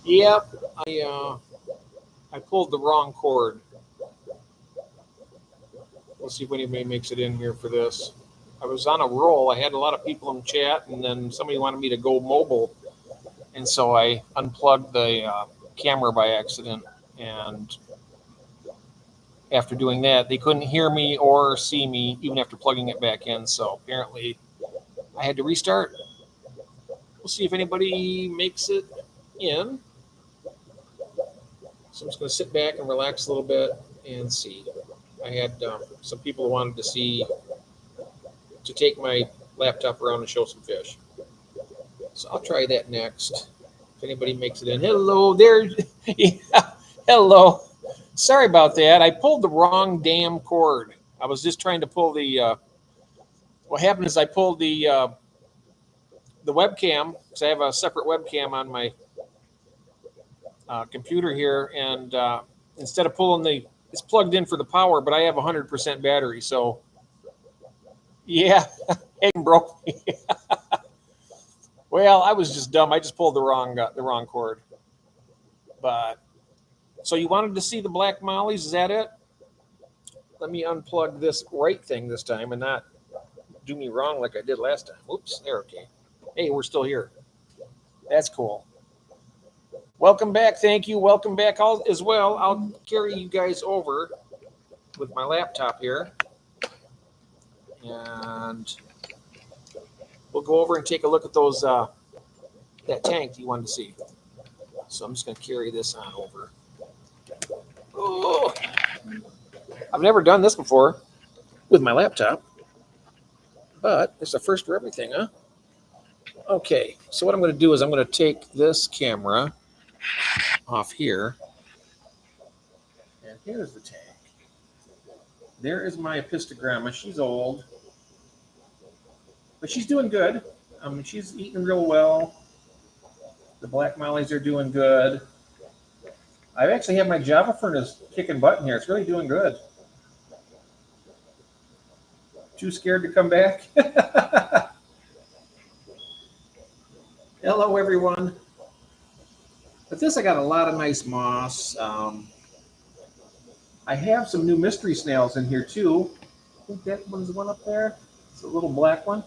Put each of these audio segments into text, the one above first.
Yep, I pulled the wrong cord. We'll see if anybody makes it in here for this. I was on a roll. I had a lot of people in chat, and then somebody wanted me to go mobile, and so I unplugged the camera by accident. And after doing that, they couldn't hear me or see me even after plugging it back in. So apparently, I had to restart. We'll see if anybody makes it in. So I'm just going to sit back and relax a little bit and see. I had some people who wanted to take my laptop around and show some fish. So I'll try that next. If anybody makes it in. Hello there. Yeah, hello. Sorry about that. I pulled the wrong damn cord. I was just trying to pull the. What happened is I pulled the webcam because I have a separate webcam on my computer here, and instead of pulling it's plugged in for the power, but I have 100% battery, so yeah, it broke me. Well, I was just dumb. I just pulled the wrong cord. But so you wanted to see the black mollies? Is that it? Let me unplug this right thing this time and not do me wrong like I did last time. Oops, there. Okay. Hey, we're still here. That's cool. Welcome back. Thank you. Welcome back as well. I'll carry you guys over with my laptop here, and we'll go over and take a look at those that tank you wanted to see. So I'm just going to carry this on over. Oh, I've never done this before with my laptop, but it's the first for everything, huh? Okay, so what I'm going to do is I'm going to take this camera off here, and here's the tank. There is my Epistogramma. She's old, but she's doing good. She's eating real well. The black mollies are doing good. I actually have my Java furnace kicking butt in here. It's really doing good. Too scared to come back? Hello, everyone. But this, I got a lot of nice moss. I have some new mystery snails in here, too. I think that one's the one up there. It's a little black one.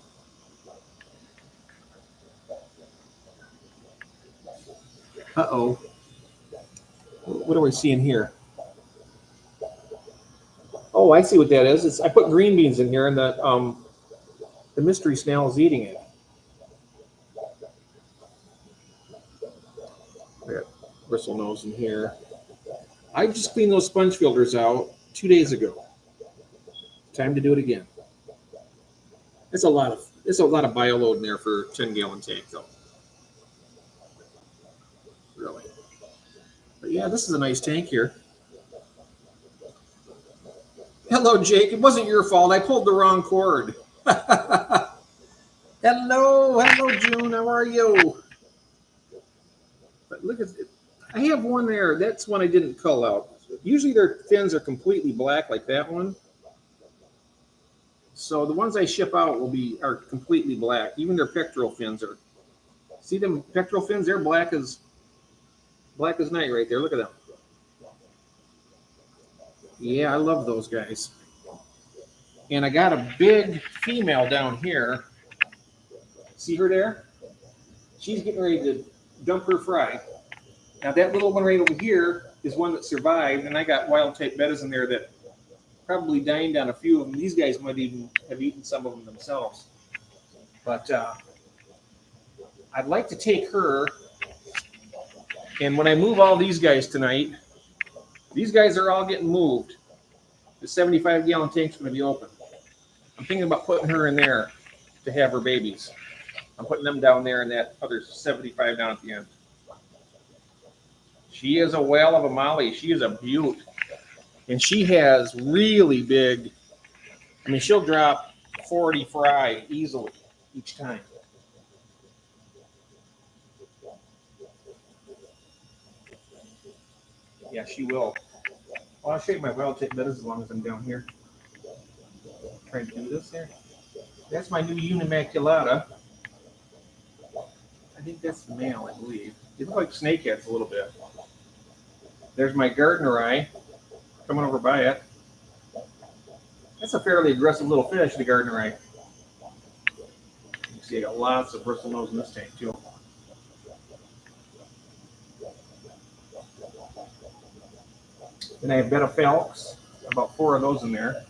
Uh-oh. What are we seeing here? Oh, I see what that is. I put green beans in here, and the mystery snail is eating it. I got bristlenose in here. I just cleaned those sponge filters out 2 days ago. Time to do it again. It's a lot of bio load in there for a 10-gallon tank, though. Really. But yeah, this is a nice tank here. Hello, Jake. It wasn't your fault. I pulled the wrong cord. Hello, June. How are you? But look at it. I have one there. That's one I didn't cull out. Usually their fins are completely black like that one. So the ones I ship out are completely black. Even their pectoral fins are. See them pectoral fins? They're black as night right there. Look at them. Yeah, I love those guys. And I got a big female down here. See her there? She's getting ready to dump her fry. Now that little one right over here is one that survived, and I got wild type bettas in there that probably dined on a few of them. These guys might even have eaten some of them themselves. But I'd like to take her, and when I move all these guys tonight, these guys are all getting moved. The 75-gallon tank's going to be open. I'm thinking about putting her in there to have her babies. I'm putting them down there and that other 75 down at the end. She is a whale of a molly. She is a beaut. And she has really big, she'll drop 40 fry easily each time. Yeah, she will. Well, I'll show you my wild tip bettas as long as I'm down here. Trying to do this there. That's my new Unimaculata. I think that's the male, I believe. They look like snakeheads a little bit. There's my Gardner eye coming over by it. That's a fairly aggressive little fish, the Gardner eye. You see, I got lots of bristle nose in this tank too. Then I have betta phalx, about 4 of those in there.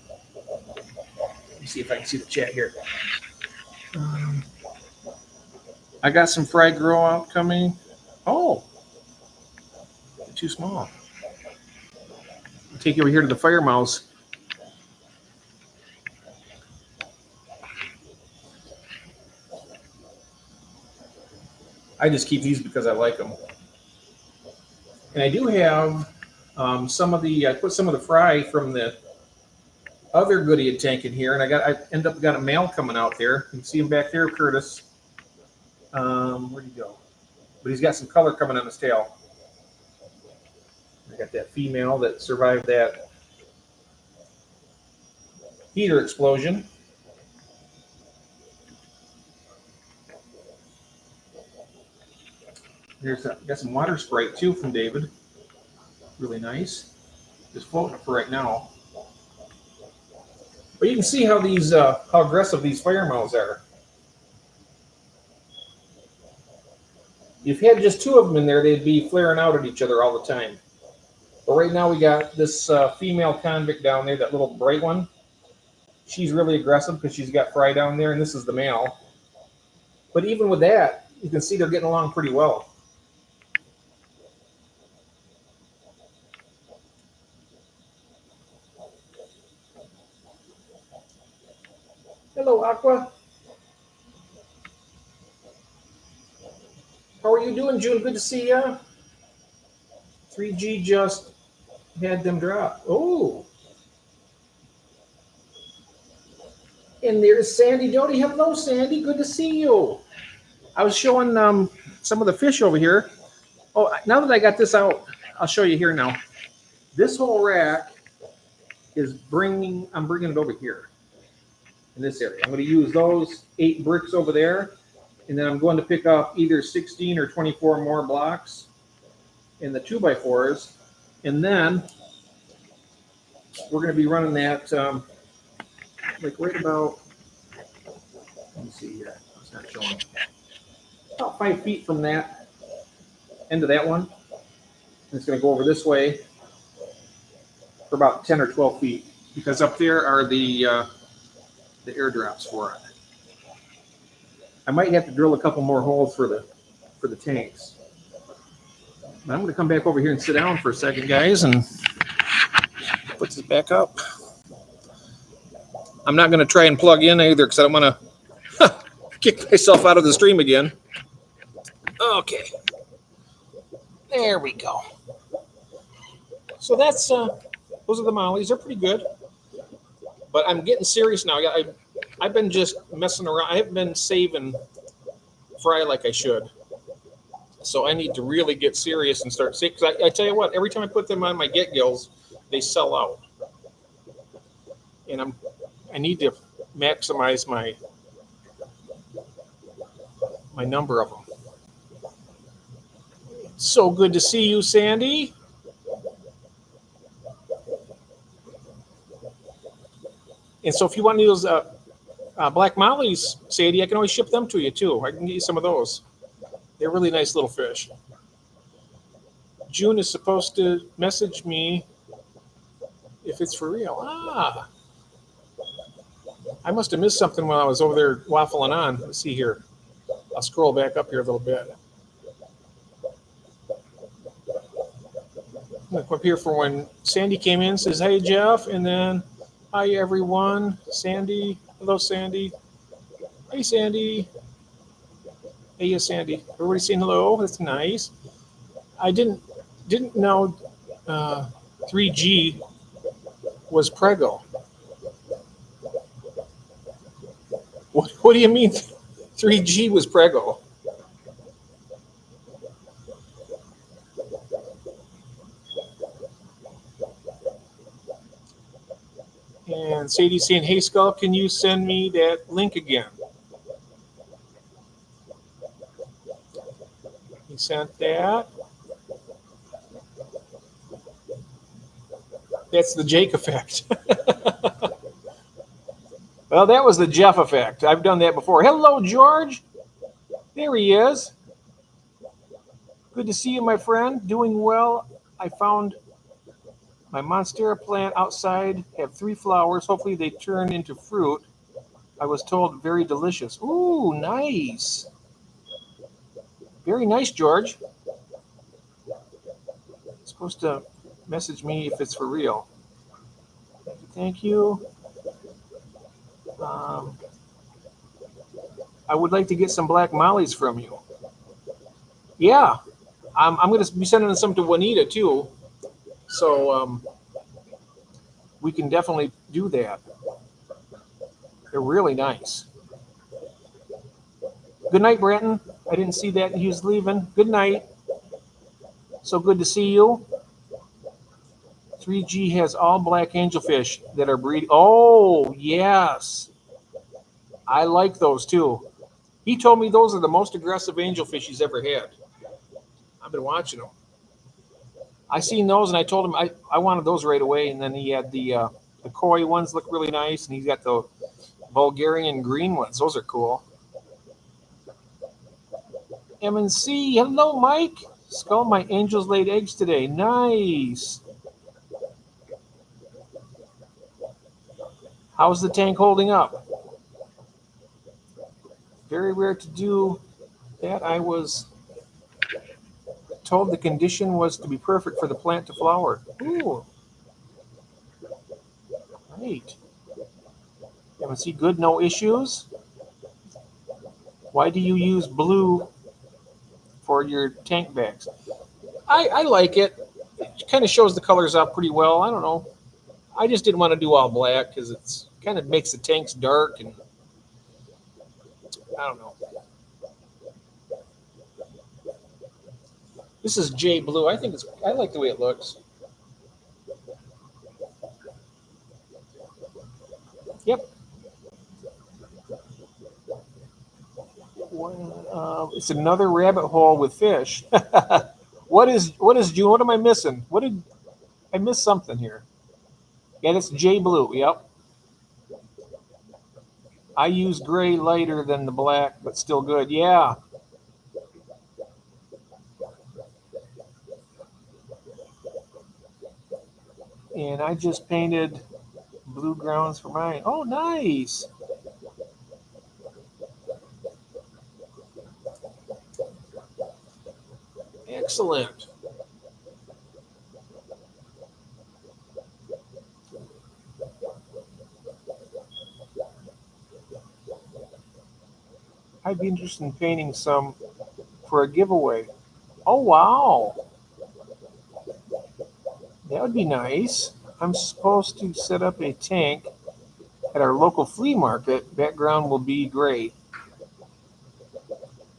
Let me see if I can see the chat here. I got some fry grow out coming. Oh, they're too small. I'll take you over here to the fire mouse. I just keep these because I like them. And I do have some of the, I put some of the fry from the other Goodyear tank in here, and I end up got a male coming out there. You can see him back there, Curtis. Where'd he go? But he's got some color coming on his tail. I got that female that survived that heater explosion. Got some water sprite too from David. Really nice. Just floating for right now. But you can see how these how aggressive these fire mouths are. If you had just 2 of them in there, they'd be flaring out at each other all the time. But right now we got this female convict down there, that little bright one. She's really aggressive because she's got fry down there, and this is the male. But even with that, you can see they're getting along pretty well. Hello, Aqua. How are you doing, June? Good to see you. 3G just had them drop. Oh. And there's Sandy Doty. Hello, Sandy. Good to see you. I was showing some of the fish over here. Oh, now that I got this out, I'll show you here now. This whole rack is I'm bringing it over here in this area. I'm going to use those 8 bricks over there, and then I'm going to pick up either 16 or 24 more blocks in the 2x4s, and then we're going to be running that like right about, let me see here, it's not showing, about 5 feet from that end of that one. And it's going to go over this way for about 10 or 12 feet, because up there are the airdrops for it. I might have to drill a couple more holes for the tanks. But I'm going to come back over here and sit down for a second, guys, and put this back up. I'm not going to try and plug in either because I don't want to kick myself out of the stream again. Okay. There we go. So that's those are the mollies. They're pretty good. But I'm getting serious now. I've been just messing around. I haven't been saving fry like I should. So I need to really get serious and start saving. Because I tell you what, every time I put them on my get gills, they sell out. And I need to maximize my number of them. So good to see you, Sandy. And so if you want any of those black mollies, Sadie, I can always ship them to you too. I can get you some of those. They're really nice little fish. June is supposed to message me if it's for real. Ah. I must have missed something while I was over there waffling on. Let's see here. I'll scroll back up here a little bit. I'm going to come up here for when Sandy came in, says, hey, Jeff, and then, hi, everyone. Sandy. Hello, Sandy. Hey, Sandy. Hey, yes, Sandy. Everybody saying hello. That's nice. I didn't know 3G was Prego. What do you mean 3G was Prego? And Sadie's saying, hey, Skull, can you send me that link again? sent that. That's the Jake effect. Well, that was the Jeff effect. I've done that before. Hello, George. There he is. Good to see you, my friend. Doing well. I found my Monstera plant outside. Have 3 flowers. Hopefully they turn into fruit. I was told very delicious. Ooh, nice. Very nice, George. You're supposed to message me if it's for real. Thank you. I would like to get some black mollies from you. Yeah, I'm going to be sending some to Juanita too. So we can definitely do that. They're really nice. Good night, Brenton. I didn't see that he was leaving. Good night. So good to see you. 3G has all black angelfish that are breeding. Oh, yes. I like those too. He told me those are the most aggressive angelfish he's ever had. I've been watching them. I seen those and I told him I wanted those right away. And then he had the koi ones look really nice. And he's got the Bulgarian green ones. Those are cool. M&C, hello, Mike. Skull, my angels laid eggs today. Nice. How's the tank holding up? Very rare to do that. I was told the condition was to be perfect for the plant to flower. Ooh. Great. M&C, good, no issues. Why do you use blue for your tank bags? I like it. It kind of shows the colors up pretty well. I don't know. I just didn't want to do all black because it's kind of makes the tanks dark and I don't know. This is J Blue. I like the way it looks. Yep. It's another rabbit hole with fish. What is June? What am I missing? What did I miss something here? Yeah, that's J Blue. Yep. I use gray lighter than the black, but still good. Yeah. And I just painted blue grounds for mine. Oh, nice. Excellent. I'd be interested in painting some for a giveaway. Oh, wow. That would be nice. I'm supposed to set up a tank at our local flea market. Background will be gray.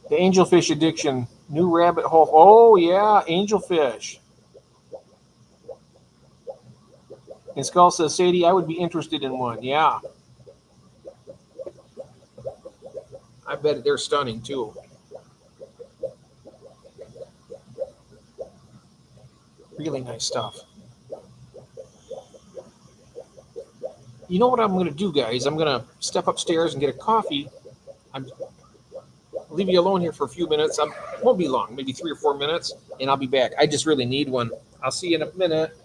The angelfish addiction. New rabbit hole. Oh, yeah, angelfish. And Skull says, Sadie, I would be interested in one. Yeah. I bet they're stunning, too. Really nice stuff. You know what I'm going to do, guys? I'm going to step upstairs and get a coffee. I'll leave you alone here for a few minutes. I won't be long, maybe 3 or 4 minutes, and I'll be back. I just really need one. I'll see you in a minute.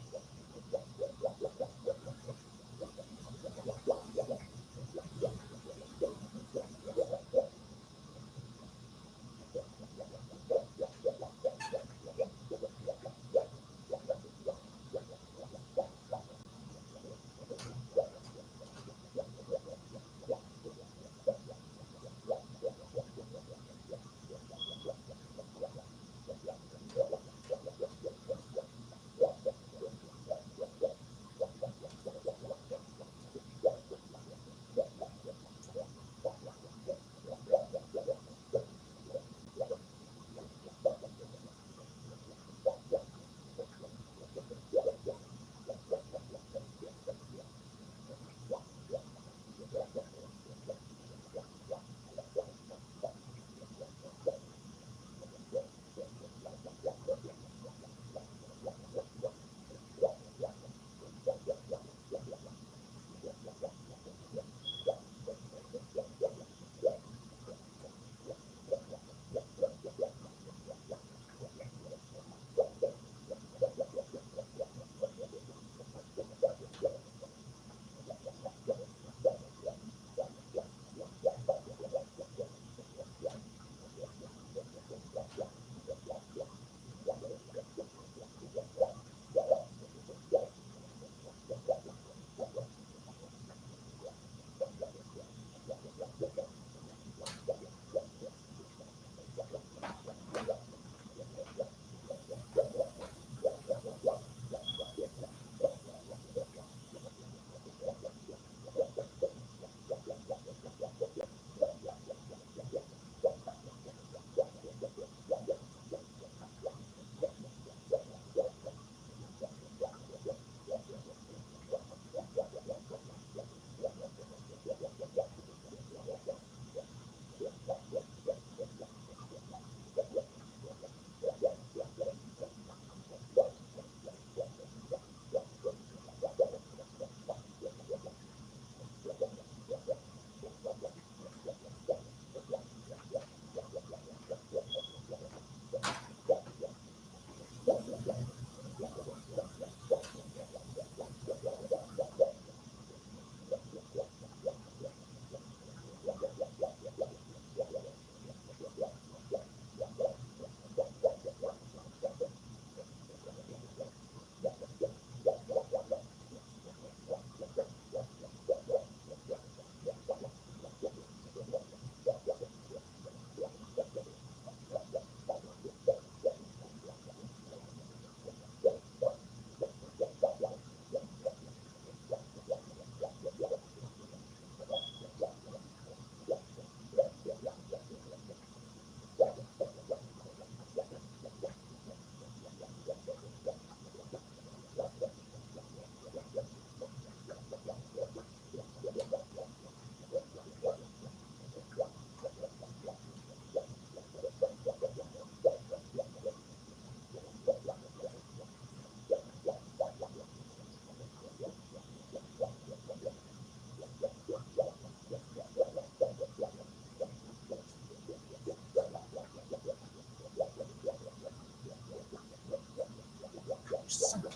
Fudge.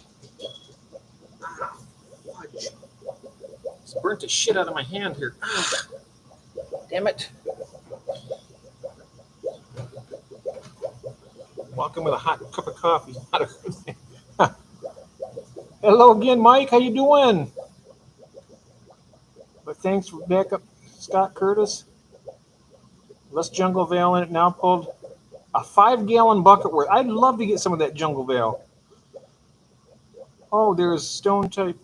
It's burnt the shit out of my hand here. Damn it. Walking with a hot cup of coffee. Hello again, Mike. How you doing? But thanks for backup, Scott Curtis. Less Jungle Vale in it now. Pulled a 5-gallon bucket worth. I'd love to get some of that Jungle Vale. Oh, there's stone type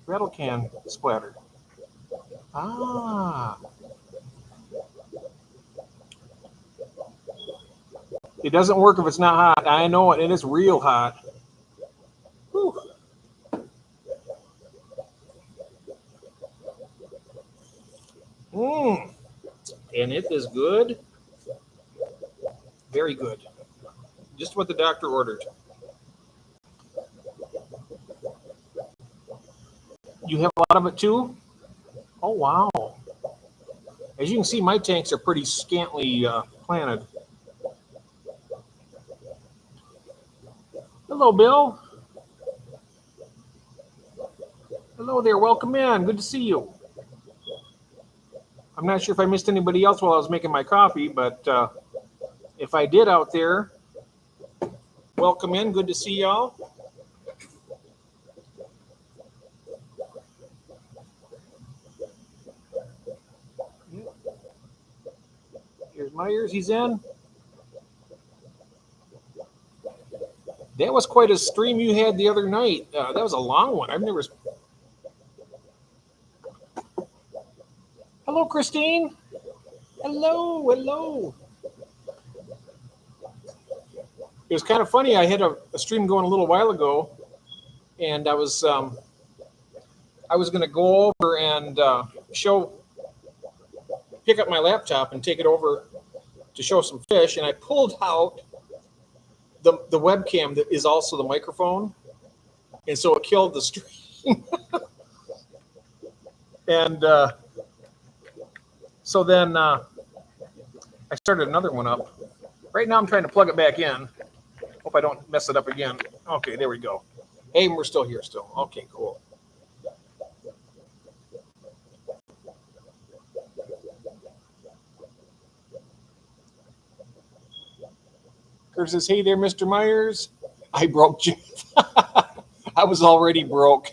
rattle can splatter. Ah. It doesn't work if it's not hot. I know it, and it's real hot. Whew. And it is good. Very good. Just what the doctor ordered. You have a lot of it too? Oh, wow. As you can see, my tanks are pretty scantily planted. Hello, Bill. Hello there. Welcome in. Good to see you. I'm not sure if I missed anybody else while I was making my coffee, but if I did out there, welcome in. Good to see y'all. Here's Myers. He's in. That was quite a stream you had the other night. That was a long one. I've never. Hello, Christine. Hello, hello. It was kind of funny. I had a stream going a little while ago, and I was going to go over and pick up my laptop and take it over to show some fish, and I pulled out the webcam that is also the microphone, and so it killed the stream. And so then I started another one up. Right now I'm trying to plug it back in. Hope I don't mess it up again. Okay, there we go. Hey, we're still here still. Okay, cool. Kurt says, hey there, Mr. Myers. I broke Jeff. I was already broke.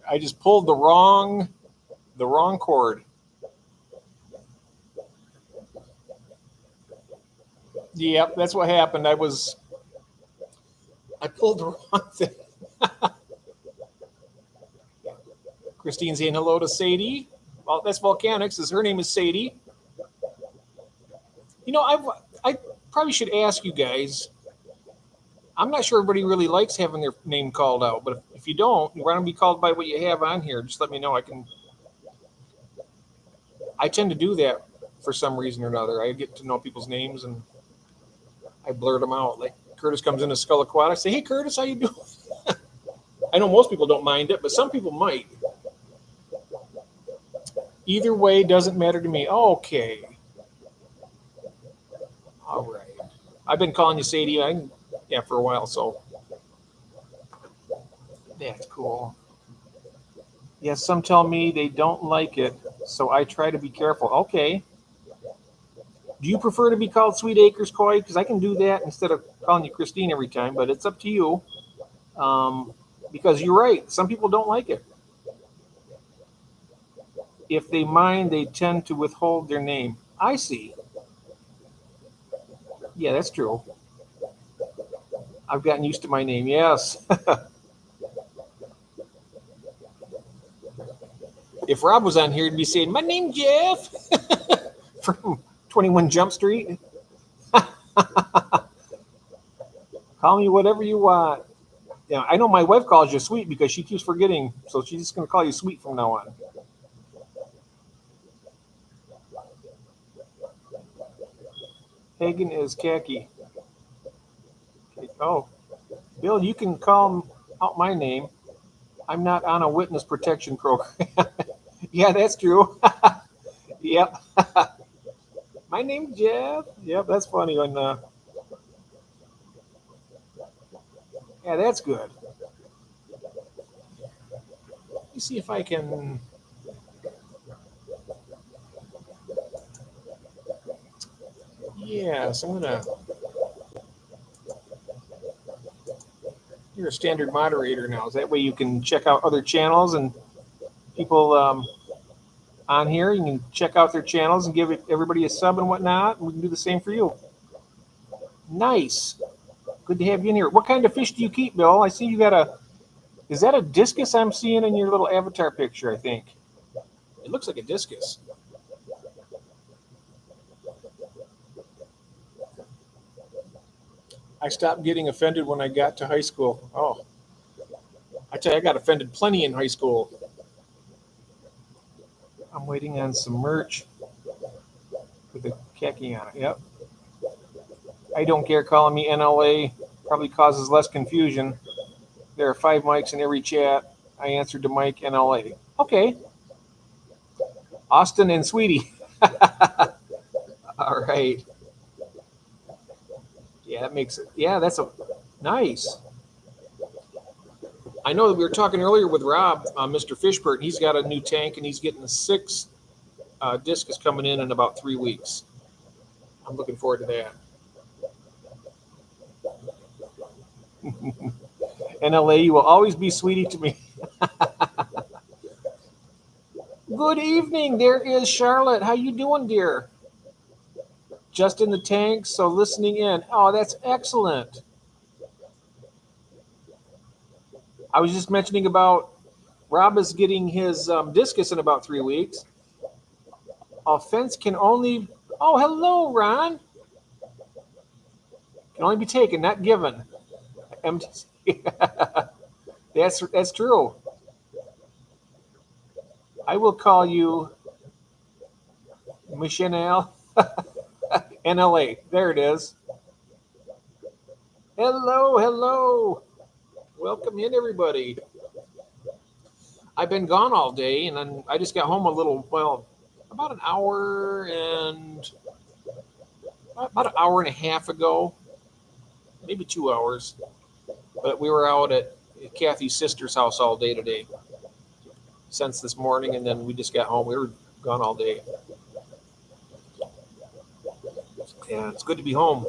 I just pulled the wrong cord. Yep, that's what happened. I pulled the wrong thing. Christine saying hello to Sadie. Well, that's Volcanics. Her name is Sadie. You know, I probably should ask you guys. I'm not sure everybody really likes having their name called out, but if you don't, you want to be called by what you have on here, just let me know. I tend to do that for some reason or another. I get to know people's names and I blurt them out. Like Curtis comes in as Skull Aquatic. I say, hey, Curtis, how you doing? I know most people don't mind it, but some people might. Either way, doesn't matter to me. Okay. All right. I've been calling you Sadie for a while, so that's cool. Yes, some tell me they don't like it, so I try to be careful. Okay. Do you prefer to be called Sweet Acres Koi? Because I can do that instead of calling you Christine every time, but it's up to you. Because you're right. Some people don't like it. If they mind, they tend to withhold their name. I see. Yeah, that's true. I've gotten used to my name, yes. If Rob was on here, he'd be saying, my name's Jeff from 21 Jump Street. Call me whatever you want. Yeah, I know my wife calls you Sweet because she keeps forgetting, so she's just going to call you Sweet from now on. Hagen is khaki. Oh, Bill, you can call out my name. I'm not on a witness protection program. Yeah, that's true. Yep. My name's Jeff. Yep, that's funny. When Yeah, that's good. Let me see if I can. Yes, I'm gonna. You're a standard moderator now. Is that way you can check out other channels and people on here? You can check out their channels and give everybody a sub and whatnot. And we can do the same for you. Nice. Good to have you in here. What kind of fish do you keep, Bill? I see you got a. Is that a discus I'm seeing in your little avatar picture? I think it looks like a discus. I stopped getting offended when I got to high school. Oh, I tell you, I got offended plenty in high school. I'm waiting on some merch with the khaki on it. Yep. I don't care calling me NLA. Probably causes less confusion. There are 5 mics in every chat. I answered to Mike NLA. Okay. Austin and Sweetie. All right. Yeah, that makes it. Yeah, that's a nice. I know that we were talking earlier with Rob, Mr. Fishburne. He's got a new tank and he's getting a 6 discus coming in about 3 weeks. I'm looking forward to that. NLA, you will always be Sweetie to me. Good evening. There is Charlotte. How you doing, dear? Just in the tank, so listening in. Oh, that's excellent. I was just mentioning about Rob is getting his discus in about 3 weeks. Offense can only. Oh, hello, Ron. Can only be taken, not given. That's true. I will call you Michelle NLA. There it is. Hello, hello. Welcome in, everybody. I've been gone all day, and then I just got home about an hour and a half ago, maybe 2 hours. But we were out at Kathy's sister's house all day today, since this morning, and then we just got home. We were gone all day. Yeah, it's good to be home.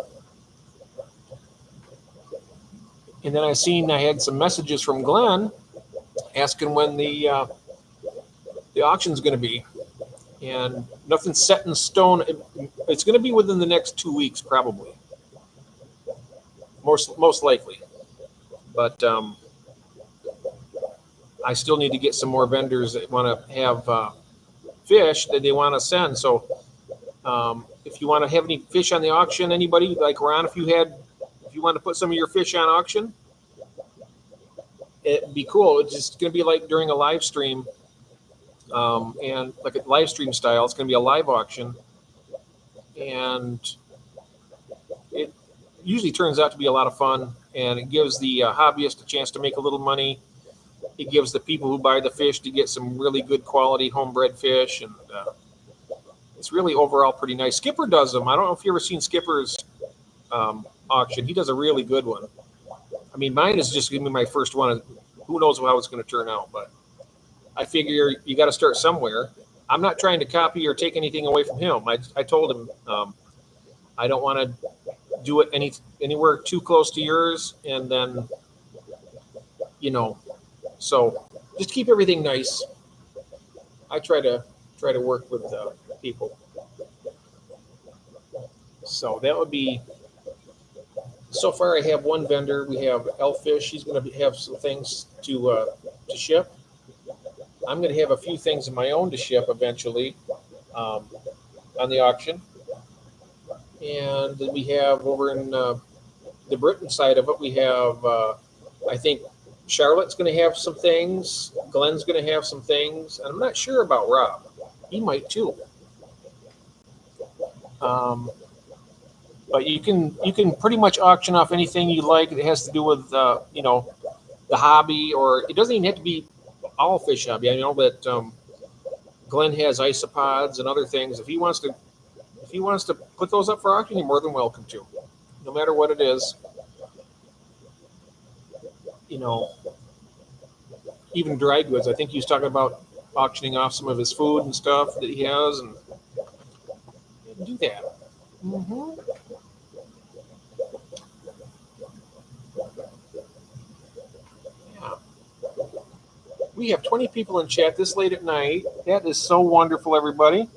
And then I had some messages from Glenn asking when the auction's going to be, and nothing's set in stone. It's going to be within the next 2 weeks, probably, most likely. But I still need to get some more vendors that want to have fish that they want to send. So if you want to have any fish on the auction, anybody like Ron, if you want to put some of your fish on auction, it'd be cool. It's just going to be like during a live stream, and like a live stream style. It's going to be a live auction, and it usually turns out to be a lot of fun, and it gives the hobbyist a chance to make a little money. It gives the people who buy the fish to get some really good quality homebred fish, and it's really overall pretty nice. Skipper does them. I don't know if you've ever seen Skipper's auction. He does a really good one. I mean, mine is just going to be my first one. Who knows how it's going to turn out, but I figure you got to start somewhere. I'm not trying to copy or take anything away from him. I told him I don't want to do it anywhere too close to yours, and then so just keep everything nice. I try to work with people. So that would be. So far, I have one vendor. We have Elfish. He's going to have some things to ship. I'm going to have a few things of my own to ship eventually on the auction. And then we have over in the Britain side of it, we have, I think, Charlotte's going to have some things. Glenn's going to have some things. And I'm not sure about Rob. He might too. But you can pretty much auction off anything you like that has to do with the hobby, or it doesn't even have to be all fish hobby. I know that Glenn has isopods and other things. If he wants to put those up for auction, you're more than welcome to, no matter what it is. you know, even dry goods. I think he was talking about auctioning off some of his food and stuff that he has, and do that. Mm-hmm. Yeah. We have 20 people in chat this late at night. That is so wonderful, everybody.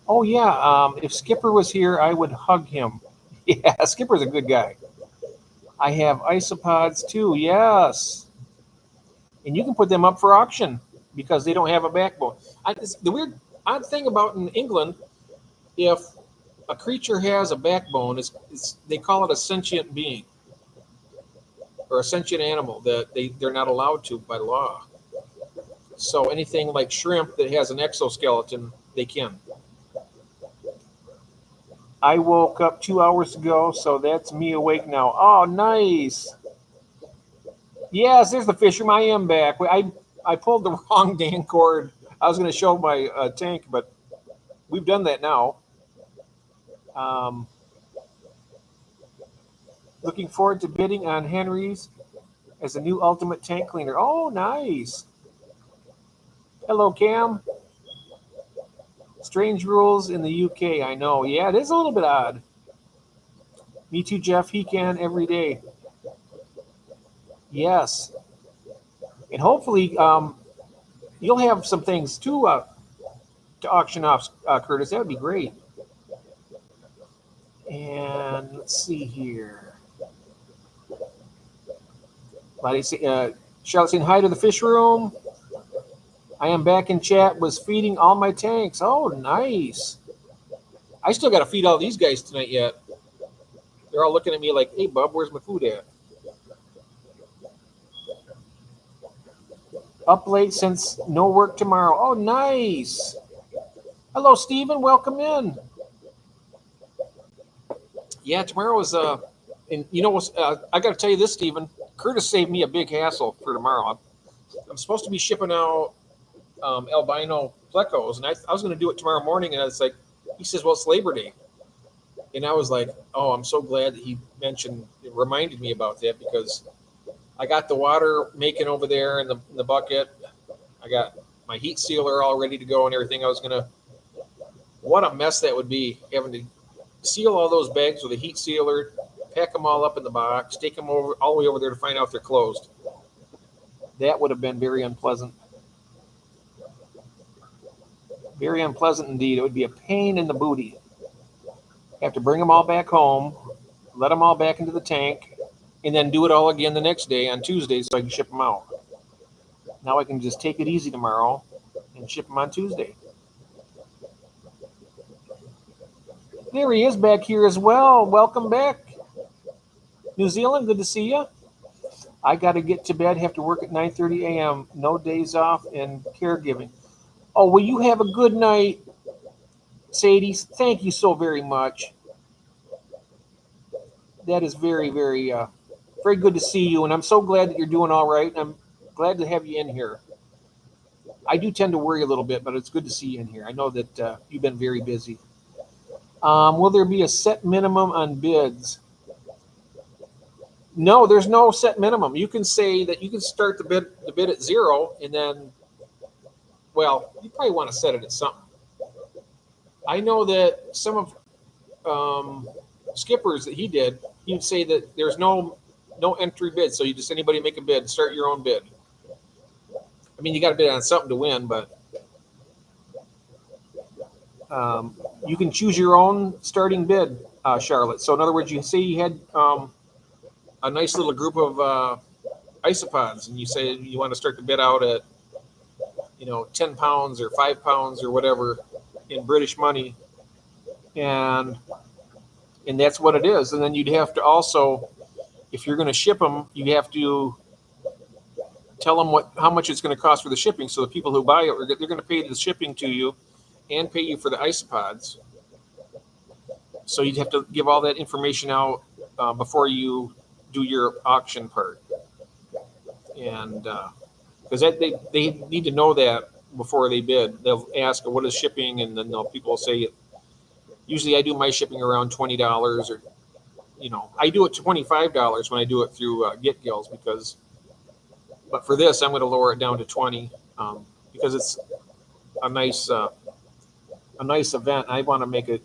Oh yeah, if Skipper was here, I would hug him. Yeah, Skipper's a good guy. I have isopods too. Yes, and you can put them up for auction because they don't have a backbone. The weird odd thing about in England, if a creature has a backbone, they call it a sentient being or a sentient animal that they're not allowed to by law. So anything like shrimp that has an exoskeleton, they can. I woke up 2 hours ago, so that's me awake now. Oh, nice. Yes, there's the fish room. I am back. I pulled the wrong dang cord. I was going to show my tank, but we've done that now. Looking forward to bidding on Henry's as a new ultimate tank cleaner. Oh, nice. Hello, Cam. Strange rules in the UK, I know. Yeah, it is a little bit odd. Me too, Jeff. He can every day. Yes. And hopefully you'll have some things to auction off, Curtis. That would be great. And let's see here. Charlotte saying hi to the fish room. I am back in chat. Was feeding all my tanks. Oh, nice. I still got to feed all these guys tonight yet. They're all looking at me like, hey, Bub, where's my food at? Up late since no work tomorrow. Oh, nice. Hello, Stephen. Welcome in. Yeah, tomorrow is and you know, I got to tell you this, Stephen. Curtis saved me a big hassle for tomorrow. I'm supposed to be shipping out albino plecos, and I was going to do it tomorrow morning, and I was like, he says, well, it's Labor Day. And I was like, oh, I'm so glad that he reminded me about that, because I got the water making over there in the bucket. I got my heat sealer all ready to go and everything. What a mess that would be, having to seal all those bags with a heat sealer, pack them all up in the box, take them all the way over there to find out they're closed. That would have been very unpleasant. Very unpleasant indeed. It would be a pain in the booty. Have to bring them all back home, let them all back into the tank, and then do it all again the next day on Tuesday so I can ship them out. Now I can just take it easy tomorrow and ship them on Tuesday. There he is back here as well. Welcome back. New Zealand, good to see you. I got to get to bed, have to work at 9:30 a.m. No days off and caregiving. Oh, well, you have a good night, Sadie. Thank you so very much. That is very, very, very good to see you, and I'm so glad that you're doing all right. I'm glad to have you in here. I do tend to worry a little bit, but it's good to see you in here. I know that you've been very busy. Will there be a set minimum on bids? No, there's no set minimum. You can say that you can start the bid at 0, and then, well, you probably want to set it at something. I know that some of Skipper's that he did, he'd say that there's no entry bid, so you just anybody make a bid, start your own bid. I mean, you got to bid on something to win, but you can choose your own starting bid, Charlotte. So in other words, you say you had a nice little group of isopods, and you say you want to start the bid out at 10 pounds or 5 pounds or whatever in British money, and that's what it is. And then you'd have to also, if you're going to ship them, you have to tell them how much it's going to cost for the shipping. So the people who buy it, they're going to pay the shipping to you and pay you for the isopods. So you'd have to give all that information out before you do your auction part, and because they need to know that before they bid. They'll ask, what is shipping, and then people will say, usually I do my shipping around $20, or I do it $25 when I do it through GetGills, because But for this, I'm going to lower it down to 20 because it's a nice event. I want to make it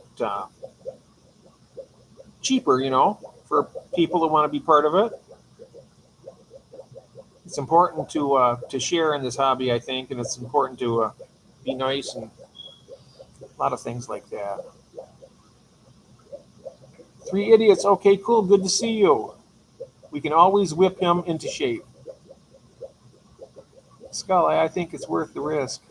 cheaper, for people who want to be part of it. It's important to share in this hobby, I think, and it's important to be nice and a lot of things like that. 3 idiots. Okay, cool. Good to see you. We can always whip him into shape. Scully, I think it's worth the risk.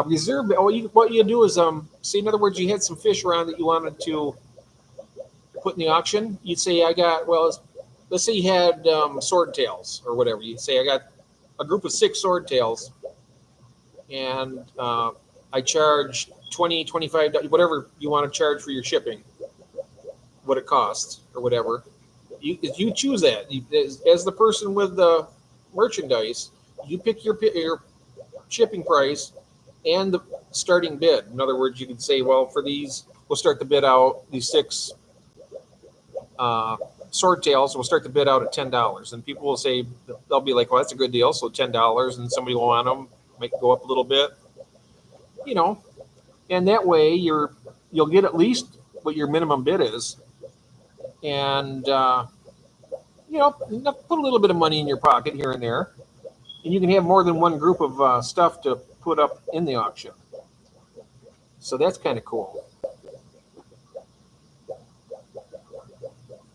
Reserve. What you do is see. In other words, you had some fish around that you wanted to put in the auction. You'd say, let's say you had swordtails or whatever. You'd say, I got a group of 6 swordtails, and I charge $20, $25, whatever you want to charge for your shipping, what it costs or whatever. You choose that. As the person with the merchandise, you pick your shipping price and the starting bid. In other words, you could say, well, for these, we'll start the bid out, these 6 swordtails, we'll start the bid out at $10. And people will say, they'll be like, well, that's a good deal. So $10, and somebody will want them, make it go up a little bit, and that way you'll get at least what your minimum bid is. And, put a little bit of money in your pocket here and there, and you can have more than one group of stuff to put up in the auction. So that's kind of cool.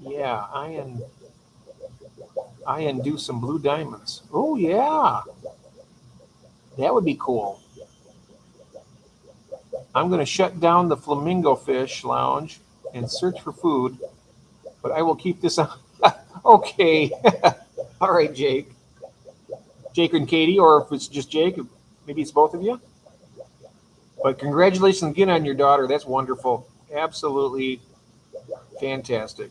Yeah, I do some blue diamonds. Oh, yeah. That would be cool. I'm going to shut down the Flamingo Fish Lounge and search for food, but I will keep this on. Okay. All right, Jake. Jake and Katie, or if it's just Jake, maybe it's both of you. But congratulations again on your daughter. That's wonderful. Absolutely fantastic.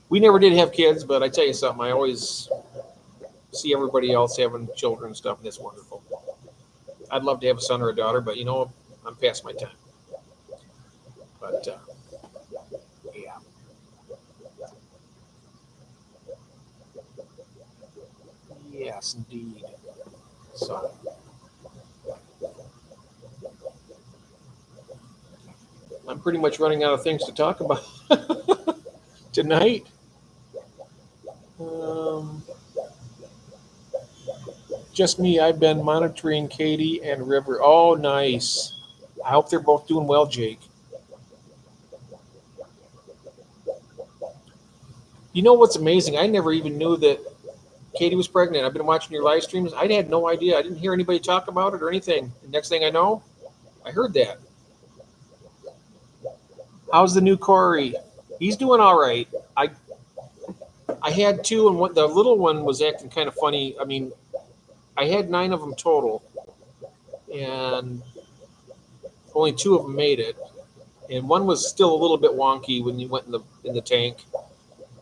We never did have kids, but I tell you something, I always see everybody else having children and stuff, and that's wonderful. I'd love to have a son or a daughter, but I'm past my time. But yeah. Yes, indeed. So I'm pretty much running out of things to talk about tonight. Just me. I've been monitoring Katie and River. Oh, nice. I hope they're both doing well, Jake. You know what's amazing? I never even knew that Katie was pregnant. I've been watching your live streams. I had no idea. I didn't hear anybody talk about it or anything. The next thing I know, I heard that. How's the new Corey? He's doing all right. I had 2, and the little one was acting kind of funny. I mean, I had 9 of them total, and only 2 of them made it. And one was still a little bit wonky when you went in the tank,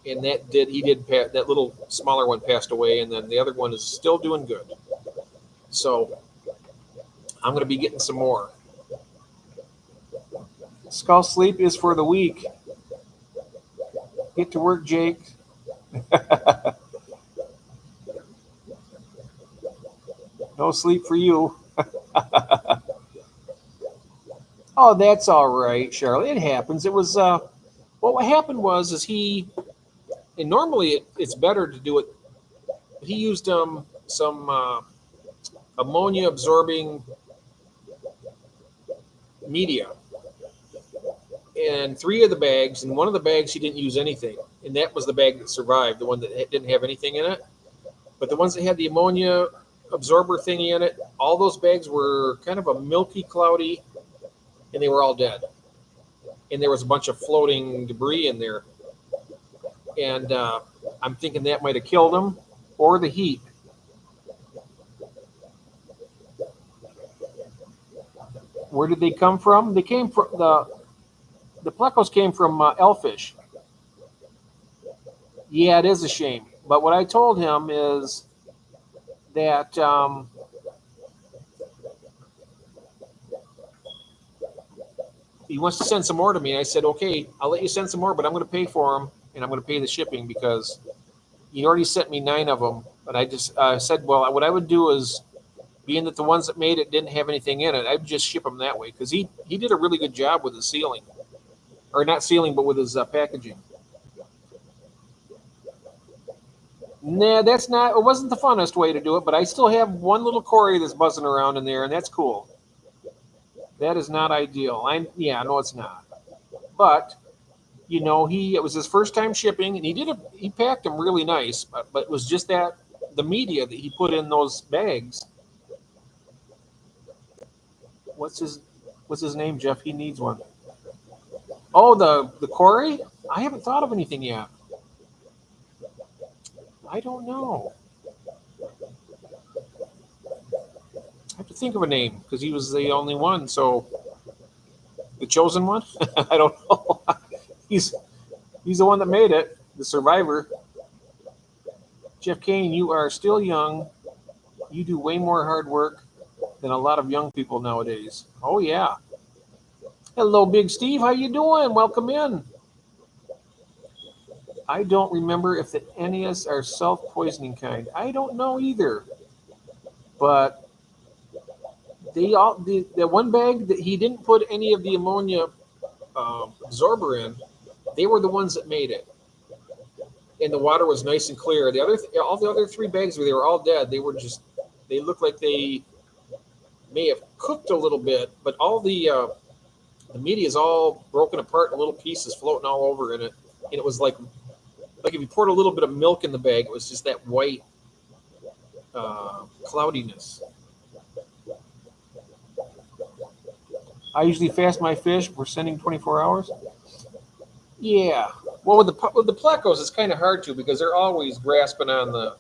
and that little smaller one passed away, and then the other one is still doing good. So I'm going to be getting some more. Skull sleep is for the weak. Get to work, Jake. No sleep for you. Oh, that's all right, Charlie. It happens. It was what happened was and normally it's better to do it. He used some ammonia absorbing media in 3 of the bags. In one of the bags he didn't use anything, and that was the bag that survived, the one that didn't have anything in it. But the ones that had the ammonia absorber thingy in it, all those bags were kind of a milky, cloudy, and they were all dead. And there was a bunch of floating debris in there. And I'm thinking that might have killed them, or the heat. Where did they come from? They came from the plecos came from Elfish. Yeah, it is a shame. But what I told him is that he wants to send some more to me. And I said, okay, I'll let you send some more, but I'm going to pay for them and I'm going to pay the shipping because he already sent me 9 of them. But I just said, well, what I would do is, being that the ones that made it didn't have anything in it, I'd just ship them that way because he did a really good job with his sealing, or not sealing, but with his packaging. Nah, that's not. It wasn't the funnest way to do it, but I still have one little Cory that's buzzing around in there, and that's cool. That is not ideal. No, it's not. But it was his first time shipping, and he packed them really nice, but it was just that the media that he put in those bags. What's his name, Jeff? He needs one. Oh, the Cory? I haven't thought of anything yet. I don't know. I have to think of a name because he was the only one. So the chosen one? I don't know. He's the one that made it, the survivor. Jeff Kane, you are still young. You do way more hard work than a lot of young people nowadays. Oh yeah. Hello, Big Steve. How you doing? Welcome in. I don't remember if the Ennius are self-poisoning kind. I don't know either. But they all the one bag that he didn't put any of the ammonia absorber in, they were the ones that made it. And the water was nice and clear. All the other 3 bags they were all dead. They looked like they may have cooked a little bit, but all the media is all broken apart in little pieces floating all over in it. And it was like if you poured a little bit of milk in the bag, it was just that white cloudiness. I usually fast my fish. We're sending 24 hours. Yeah. Well, with the plecos, it's kind of hard to because they're always grasping on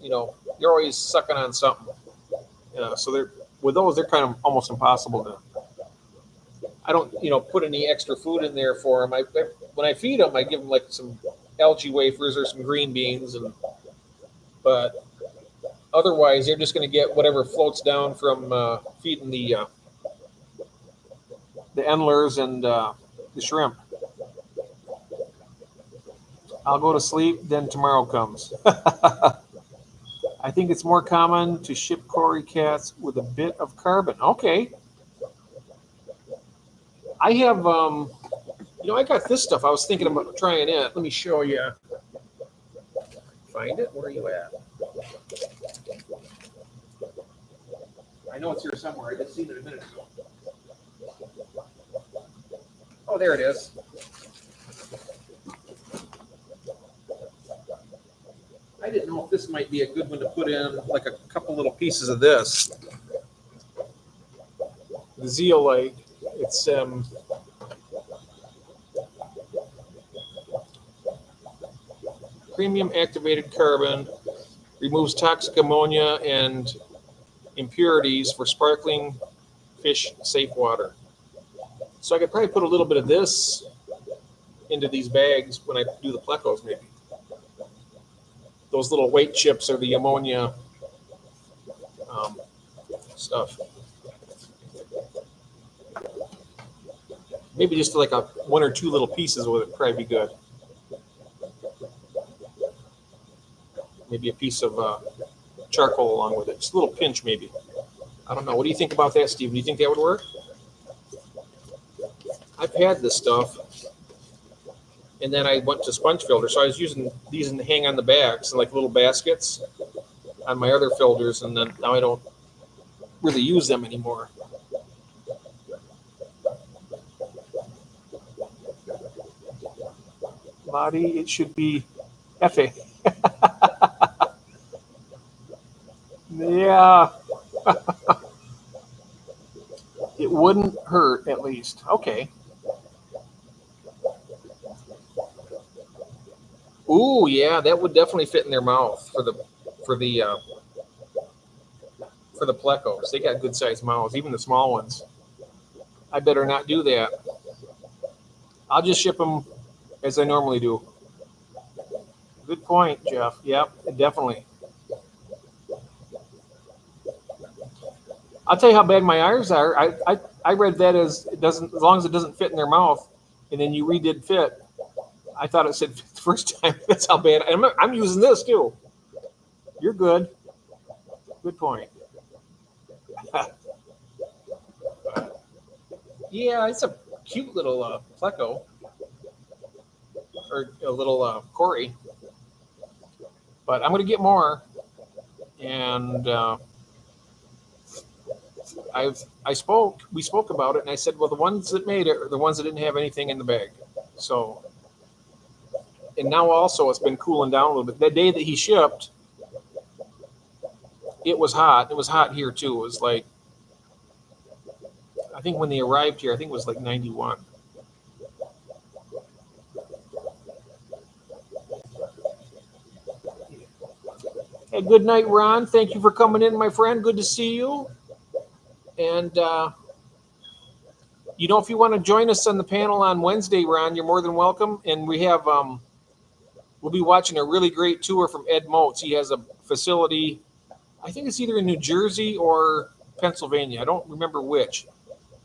you're always sucking on something. So they're kind of almost impossible to. I don't put any extra food in there for them. When I feed them, I give them like some algae wafers or some green beans, but otherwise they're just going to get whatever floats down from feeding the endlers and the shrimp. I'll go to sleep, then tomorrow comes. I think it's more common to ship Cory cats with a bit of carbon. Okay. I have, I got this stuff. I was thinking about trying it. Let me show you. Find it. Where are you at? I know it's here somewhere. I just seen it a minute ago. Oh, there it is. I didn't know if this might be a good one to put in, like a couple little pieces of this. The zeolite. It's premium activated carbon, removes toxic ammonia and impurities for sparkling fish safe water. So I could probably put a little bit of this into these bags when I do the plecos, maybe. Those little weight chips are the ammonia stuff. Maybe just like 1 or 2 little pieces would probably be good. Maybe a piece of charcoal along with it. Just a little pinch, maybe. I don't know. What do you think about that, Steve? Do you think that would work? I've had this stuff, and then I went to sponge filter, so I was using these to hang on the backs, like little baskets on my other filters, and then now I don't really use them anymore. Body, it should be Effie. Yeah. It wouldn't hurt, at least. Okay. Ooh, yeah, that would definitely fit in their mouth for the plecos. They got good sized mouths, even the small ones. I better not do that. I'll just ship them as I normally do. Good point, Jeff. Yep, definitely. I'll tell you how bad my eyes are. I read that as it doesn't, as long as it doesn't fit in their mouth, and then you redid fit. I thought it said fit the first time. That's how bad. I'm using this too. You're good. Good point. Yeah, it's a cute little pleco, or a little Corey. But I'm going to get more, and we spoke about it, and I said, well, the ones that made it are the ones that didn't have anything in the bag. So, and now also it's been cooling down a little bit. The day that he shipped, it was hot. It was hot here too. It was like, I think when they arrived here, I think it was like 91. Hey, good night, Ron. Thank you for coming in, my friend. Good to see you. And, if you want to join us on the panel on Wednesday, Ron, you're more than welcome. And we have, we'll be watching a really great tour from Ed Moats. He has a facility, I think it's either in New Jersey or Pennsylvania. I don't remember which,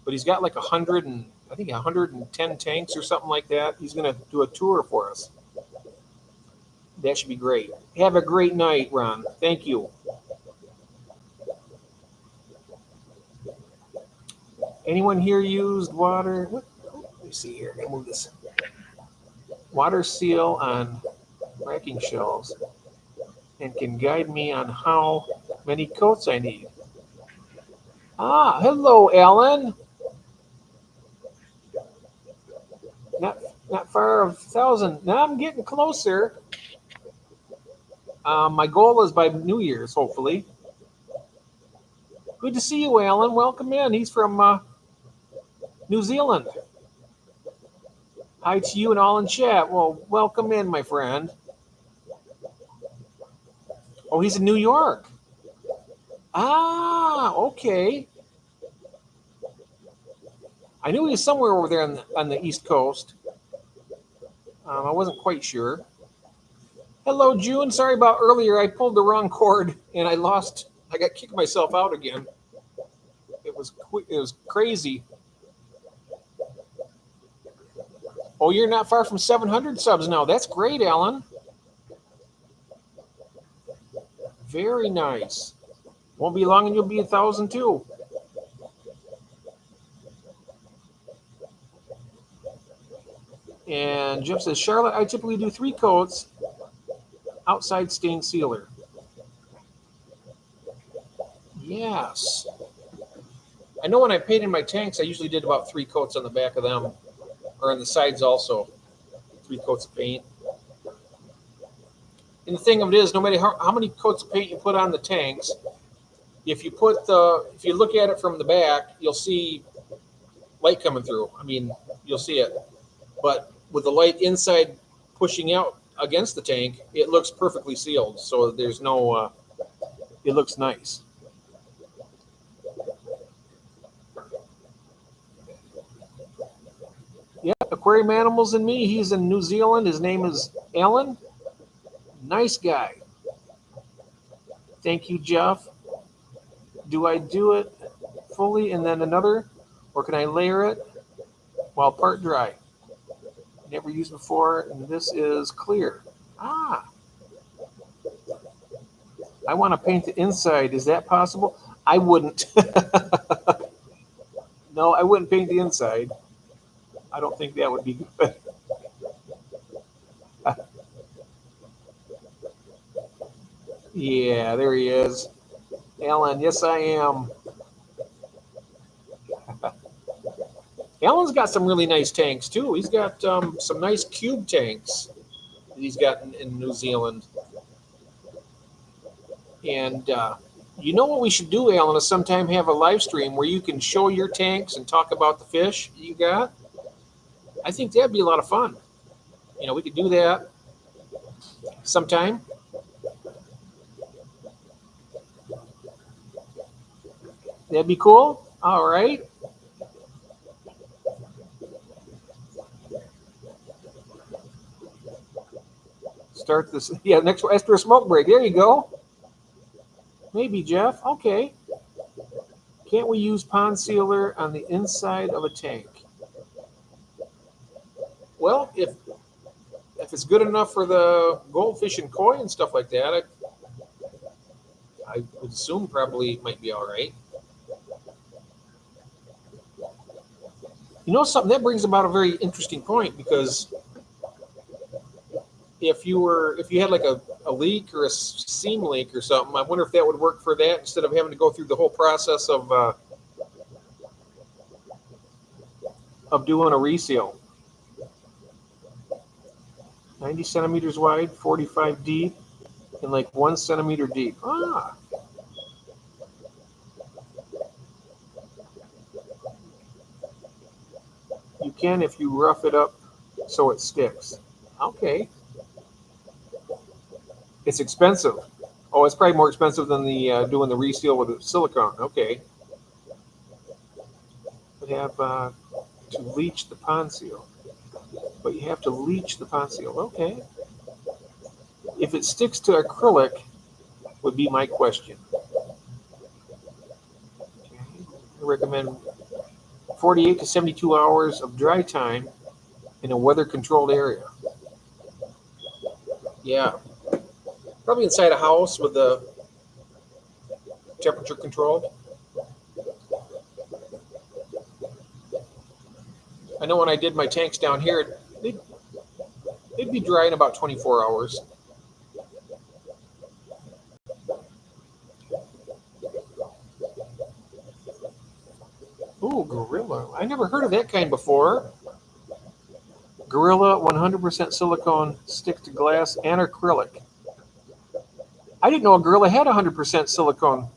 but he's got like 110 tanks or something like that. He's going to do a tour for us. That should be great. Have a great night, Ron. Thank you. Anyone here used water? Let me see here. I move this. Water seal on racking shelves and can guide me on how many coats I need. Ah, hello, Alan. Not far of 1,000. Now I'm getting closer. My goal is by New Year's, hopefully. Good to see you, Alan. Welcome in. He's from New Zealand. Hi to you and all in chat. Well, welcome in, my friend. Oh, he's in New York. Ah, okay. I knew he was somewhere over there on the East Coast. I wasn't quite sure. Hello, June. Sorry about earlier. I pulled the wrong cord and I got kicked myself out again. It was crazy. Oh, you're not far from 700 subs now. That's great, Alan. Very nice. Won't be long and you'll be 1,000 too. And Jeff says, Charlotte, I typically do 3 coats outside stain sealer. Yes. I know when I painted my tanks, I usually did about 3 coats on the back of them, or on the sides also, 3 coats of paint. And the thing of it is, no matter how many coats of paint you put on the tanks, if you look at it from the back, you'll see light coming through. I mean, you'll see it. But with the light inside pushing out against the tank, it looks perfectly sealed. So there's no, it looks nice. Yeah, Aquarium Animals and Me. He's in New Zealand. His name is Alan. Nice guy. Thank you, Jeff. Do I do it fully and then another, or can I layer it while part dry? Never used before, and this is clear. Ah. I want to paint the inside. Is that possible? I wouldn't. No, I wouldn't paint the inside. I don't think that would be good. Yeah, there he is. Alan, yes, I am. Alan's got some really nice tanks, too. He's got some nice cube tanks that he's got in New Zealand. And you know what we should do, Alan, is sometime have a live stream where you can show your tanks and talk about the fish you got. I think that'd be a lot of fun. You know, we could do that sometime. That'd be cool. All right. Start this. Yeah, next after a smoke break. There you go. Maybe, Jeff. Okay. Can't we use pond sealer on the inside of a tank? Well, if it's good enough for the goldfish and koi and stuff like that, I would assume probably it might be all right. You know something that brings about a very interesting point, because if you had like a leak or a seam leak or something, I wonder if that would work for that instead of having to go through the whole process of doing a reseal. 90 centimeters wide, 45 deep, and like 1 centimeter deep. Ah. You can if you rough it up so it sticks. Okay. It's expensive. Oh, it's probably more expensive than the doing the reseal with the silicone. Okay. We have to leach the pond seal. But you have to leach the pond seal. Okay. If it sticks to acrylic, would be my question. Okay. I recommend 48 to 72 hours of dry time in a weather-controlled area. Yeah. Probably inside a house with the temperature controlled. I know when I did my tanks down here, they'd be dry in about 24 hours. Ooh, Gorilla. I never heard of that kind before. Gorilla 100% silicone stick to glass and acrylic. I didn't know a Gorilla had 100% silicone.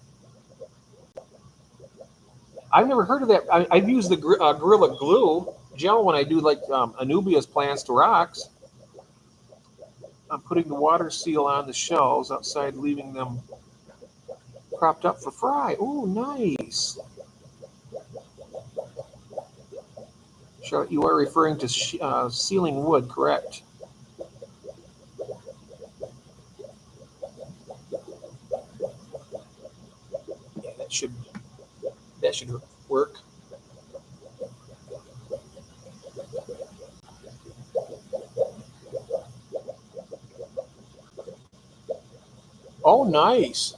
I've never heard of that. I've used the Gorilla glue gel when I do like Anubias plants to rocks. I'm putting the water seal on the shells outside, leaving them propped up for fry. Ooh, nice. Charlotte, you are referring to sealing wood, correct? Yeah, that should work. Oh, nice.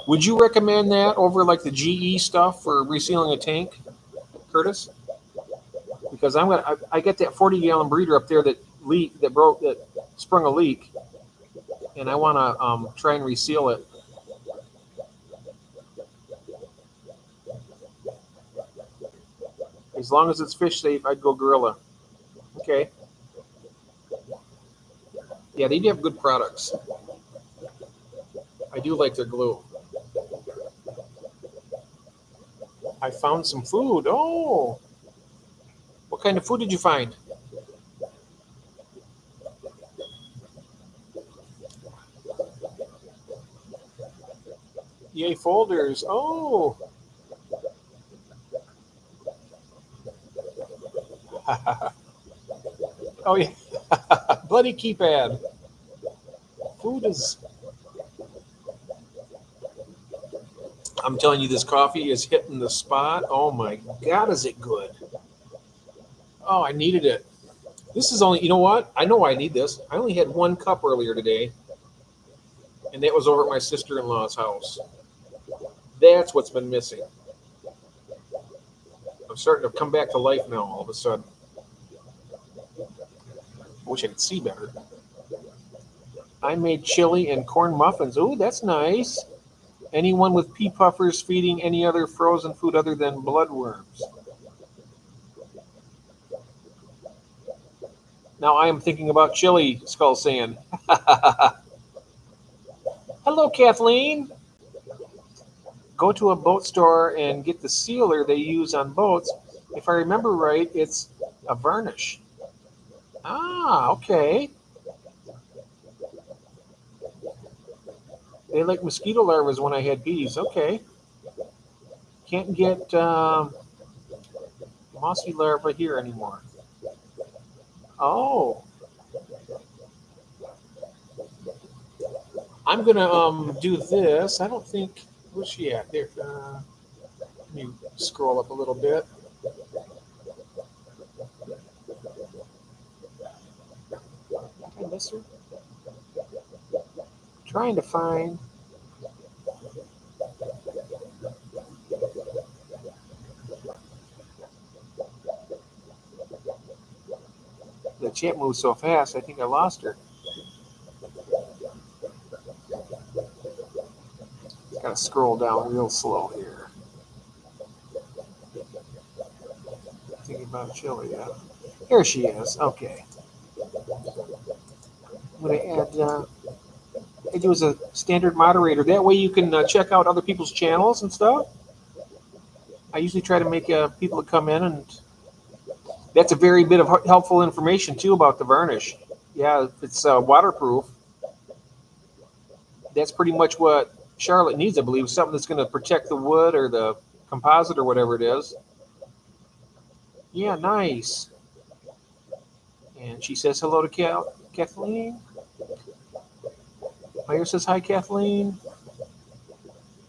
Would you recommend that over like the GE stuff for resealing a tank, Curtis? Because I get that 40-gallon breeder up there that sprung a leak, and I want to try and reseal it. As long as it's fish safe, I'd go Gorilla. Okay. Yeah, they do have good products. I do like their glue. I found some food. Oh, what kind of food did you find? Yay, folders. Oh. Oh, yeah. Bloody keypad. Food is. I'm telling you, this coffee is hitting the spot. Oh my God, is it good? Oh, I needed it. This is only, you know what? I know why I need this. I only had 1 cup earlier today, and that was over at my sister-in-law's house. That's what's been missing. I'm starting to come back to life now all of a sudden. I wish I could see better. I made chili and corn muffins. Ooh, that's nice. Anyone with pea puffers feeding any other frozen food other than bloodworms? Now I am thinking about chili, Skull saying. Hello, Kathleen. Go to a boat store and get the sealer they use on boats. If I remember right, it's a varnish. Ah, okay. They like mosquito larvae when I had bees. Okay. Can't get mossy larvae here anymore. Oh. I'm gonna do this. I don't think. Where's she at? There. Let me scroll up a little bit. Did I miss her? Trying to find. The chat moves so fast, I think I lost her. Gotta scroll down real slow here. Thinking about chili, yeah. Here she is. Okay. I'm gonna add. I do as a standard moderator. That way you can check out other people's channels and stuff. I usually try to make people to come in, and that's a very bit of helpful information too about the varnish. Yeah, it's waterproof. That's pretty much what Charlotte needs, I believe, something that's going to protect the wood or the composite or whatever it is. Yeah, nice. And she says hello to Kathleen. Meyer says hi, Kathleen.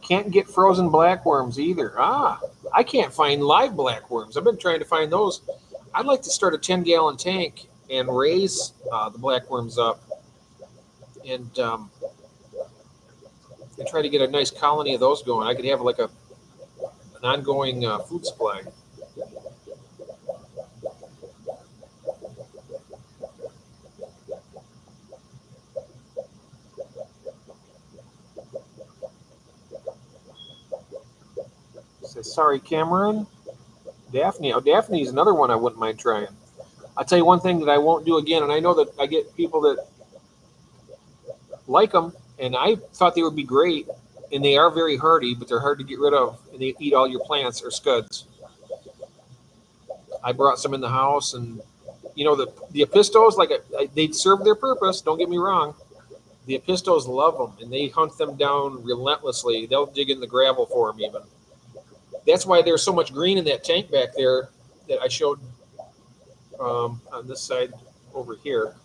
Can't get frozen blackworms either. I can't find live blackworms. I've been trying to find those. I'd like to start a 10-gallon tank and raise the blackworms up and try to get a nice colony of those going. I could have like an ongoing food supply. Says, sorry, Cameron. Daphne. Oh, Daphne's another one I wouldn't mind trying. I'll tell you one thing that I won't do again, and I know that I get people that like them, and I thought they would be great, and they are very hardy, but they're hard to get rid of, and they eat all your plants, or scuds. I brought some in the house, and you know the apistos, they serve their purpose. Don't get me wrong. The apistos love them, and they hunt them down relentlessly. They'll dig in the gravel for them even. That's why there's so much green in that tank back there that I showed on this side over here,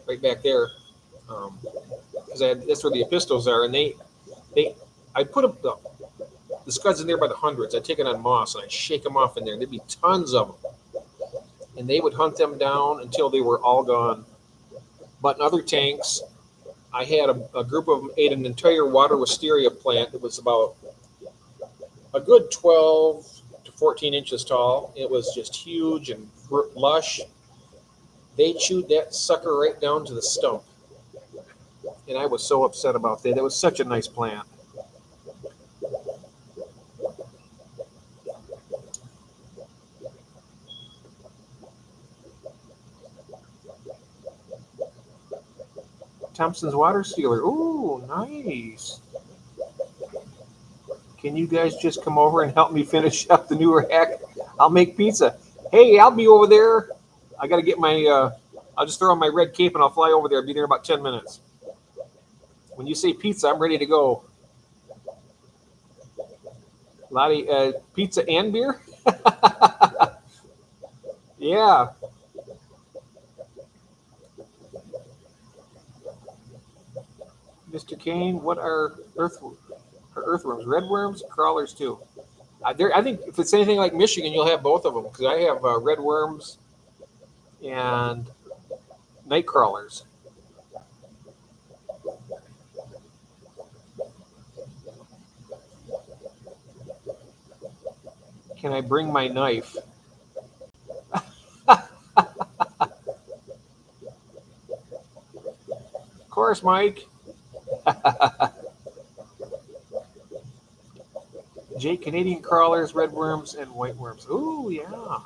right back there, because that's where the apistos are, and I put up the scuds in there by the hundreds. I take it on moss and I shake them off in there. There'd be tons of them, and they would hunt them down until they were all gone. But in other tanks, I had a group of them ate an entire water wisteria plant that was about a good 12 to 14 inches tall. It was just huge and lush. They chewed that sucker right down to the stump. And I was so upset about that. It was such a nice plant. Thompson's water sealer. Ooh, nice. Can you guys just come over and help me finish up the new rack? I'll make pizza. Hey, I'll be over there. I got to get my, I'll just throw on my red cape and I'll fly over there. I'll be there in about 10 minutes. When you say pizza, I'm ready to go. Lottie, pizza and beer? Yeah. Mr. Kane, what are earthworms? Redworms, crawlers too. I think if it's anything like Michigan, you'll have both of them because I have redworms and night crawlers. Can I bring my knife? Of course, Mike. Jake, Canadian crawlers, redworms, and whiteworms. Ooh, yeah.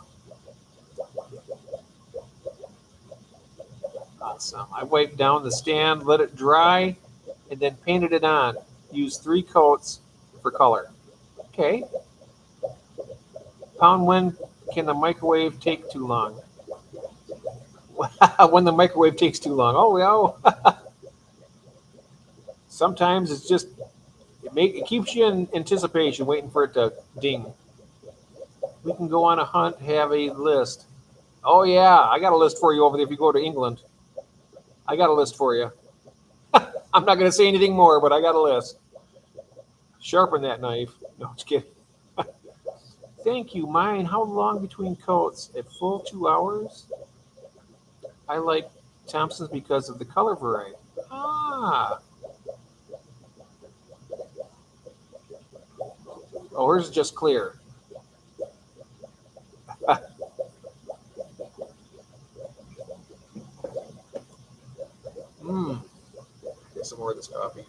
Awesome. I wiped down the stand, let it dry, and then painted it on. Used 3 coats for color. Okay. Pound, when can the microwave take too long? When the microwave takes too long. Oh, yeah. Sometimes it's just, it keeps you in anticipation, waiting for it to ding. We can go on a hunt, have a list. Oh, yeah. I got a list for you over there if you go to England. I got a list for you. I'm not going to say anything more, but I got a list. Sharpen that knife. No, just kidding. Thank you. Mine, how long between coats? At full 2 hours? I like Thompson's because of the color variety. Ah. Oh, hers is just clear. Mmm. Get some more of this coffee.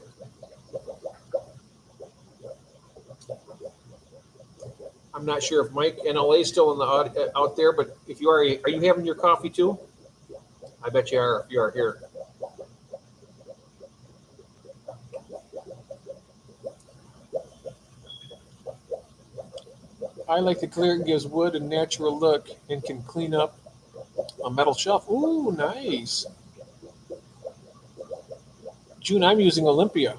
I'm not sure if Mike NLA is still in the out there, but if you are you having your coffee too? I bet you are if you are here. I like the clear. It gives wood a natural look and can clean up a metal shelf. Ooh, nice. June, I'm using Olympia.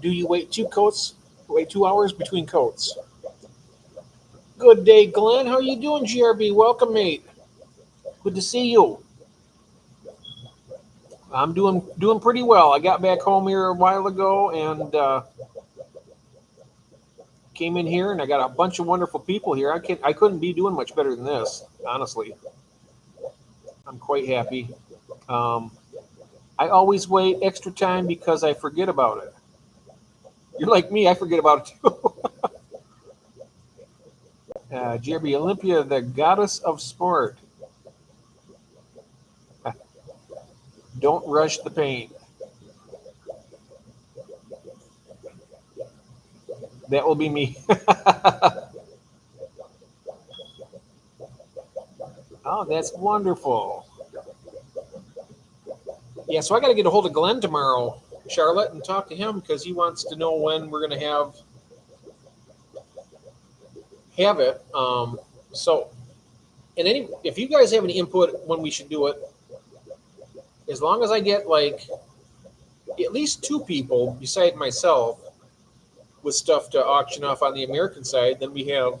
Do you wait 2 coats? Wait 2 hours between coats. Good day, Glenn. How you doing, GRB? Welcome, mate. Good to see you. I'm doing pretty well. I got back home here a while ago and came in here, and I got a bunch of wonderful people here. I couldn't be doing much better than this, honestly. I'm quite happy. Um, I always wait extra time because I forget about it. You're like me, I forget about it too. GRB Olympia, the goddess of sport. Don't rush the paint. That will be me. Oh, that's wonderful. Yeah, so I got to get a hold of Glenn tomorrow, Charlotte, and talk to him because he wants to know when we're going to have it. So, and if you guys have any input when we should do it, as long as I get like at least 2 people beside myself with stuff to auction off on the American side, then we have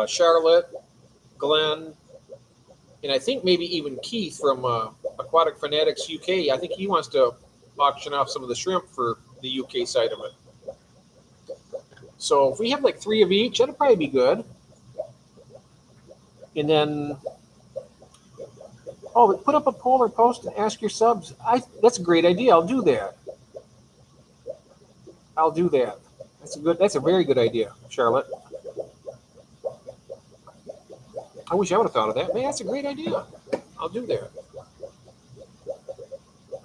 Charlotte, Glenn, and I think maybe even Keith from Aquatic Fanatics UK. I think he wants to auction off some of the shrimp for the UK side of it. So if we have like 3 of each, that'll probably be good. And then, put up a poll or post and ask your subs. That's a great idea. I'll do that. That's a very good idea, Charlotte. I wish I would have thought of that. Man, that's a great idea. I'll do that.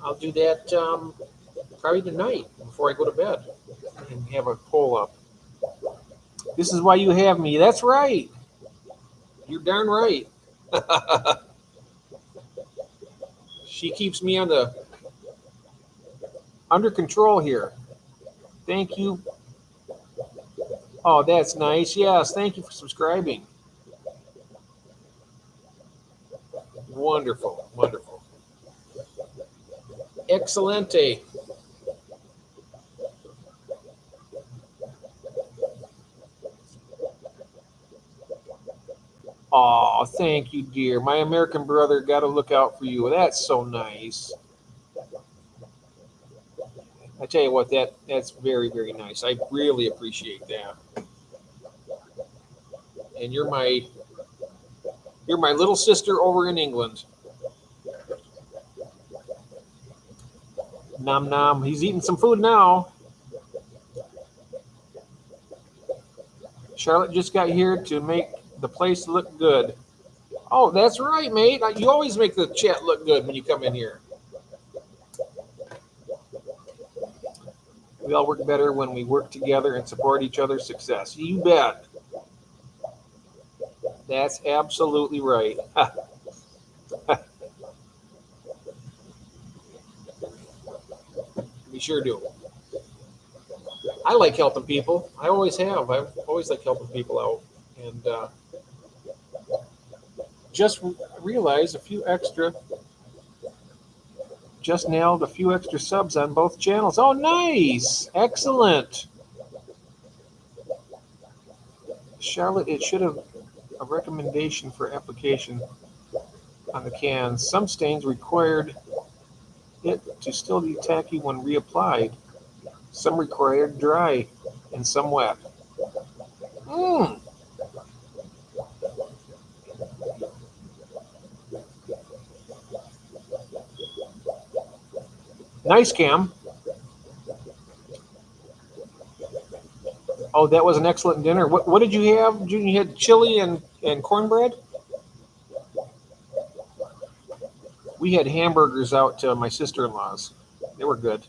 I'll do that probably tonight before I go to bed and have a poll up. This is why you have me. That's right. You're darn right. She keeps me under control here. Thank you. Oh, that's nice. Yes, thank you for subscribing. Wonderful, wonderful. Excelente. Oh, thank you, dear. My American brother got to look out for you. That's so nice. I tell you what, that's very, very nice. I really appreciate that. And you're my little sister over in England. Nom nom. He's eating some food now. Charlotte just got here to make the place look good. Oh, that's right, mate. You always make the chat look good when you come in here. We all work better when we work together and support each other's success. You bet. That's absolutely right. We sure do. I like helping people. I always have. I've always liked helping people out. And just nailed a few extra subs on both channels. Oh, nice. Excellent. Charlotte, it should have a recommendation for application on the can. Some stains required it to still be tacky when reapplied. Some required dry and some wet. Mmm. Nice, Cam. Oh, that was an excellent dinner. What did you have? You had chili and cornbread? We had hamburgers out to my sister-in-law's. They were good.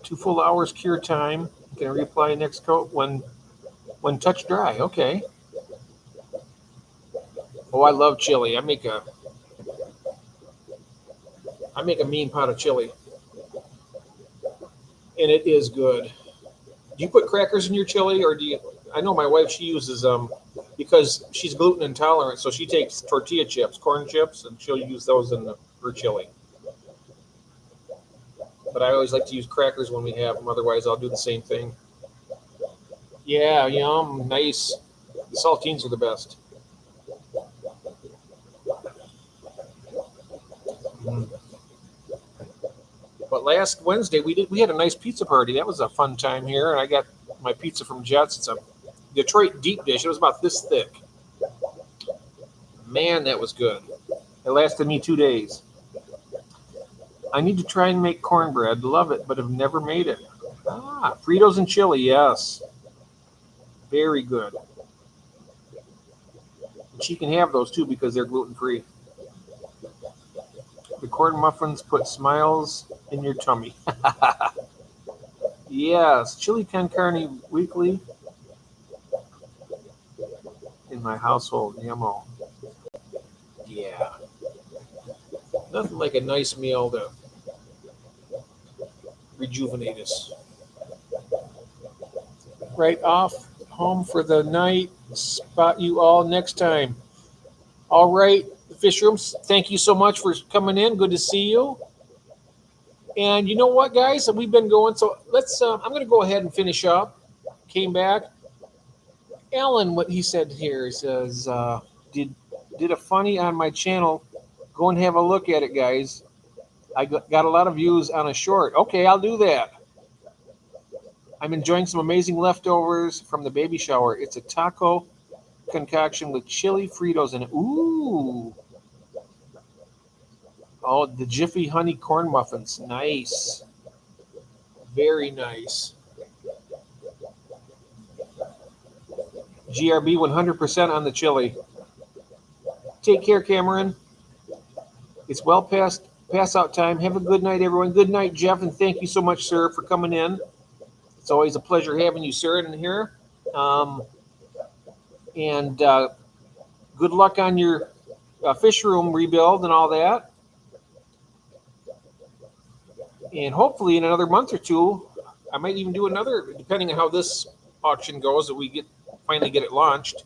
2 full hours cure time. Can reapply next coat when touch dry. Okay. Oh, I love chili. I make a mean pot of chili, and it is good. Do you put crackers in your chili, or do you? I know my wife, she uses because she's gluten intolerant, so she takes tortilla chips, corn chips, and she'll use those in her chili. But I always like to use crackers when we have them. Otherwise, I'll do the same thing. Yeah, yum, nice. The saltines are the best. Mm. But last Wednesday we had a nice pizza party. That was a fun time here, and I got my pizza from Jets. It's a Detroit deep dish. It was about this thick. Man, that was good. It lasted me 2 days. I need to try and make cornbread. Love it, but have never made it. Ah, Fritos and chili, yes. Very good. And she can have those too because they're gluten-free. The corn muffins put smiles in your tummy. Yes, chili con carne weekly in my household. Yummo. Yeah. Nothing like a nice meal to rejuvenate us. Right off, home for the night. Spot you all next time. All right, Fish Rooms, thank you so much for coming in. Good to see you. And you know what, guys? We've been going, so let's. I'm going to go ahead and finish up. Came back. Alan, what he said here, he says, did a funny on my channel. Go and have a look at it, guys. I got a lot of views on a short. Okay, I'll do that. I'm enjoying some amazing leftovers from the baby shower. It's a taco concoction with chili Fritos in it. Ooh. Oh, the Jiffy Honey Corn Muffins. Nice. Very nice. GRB 100% on the chili. Take care, Cameron. It's well past pass out time. Have a good night, everyone. Good night, Jeff, and thank you so much, sir, for coming in. It's always a pleasure having you, sir, in here. And good luck on your fish room rebuild and all that. And hopefully in another month or two, I might even do another, depending on how this auction goes, that we finally get it launched.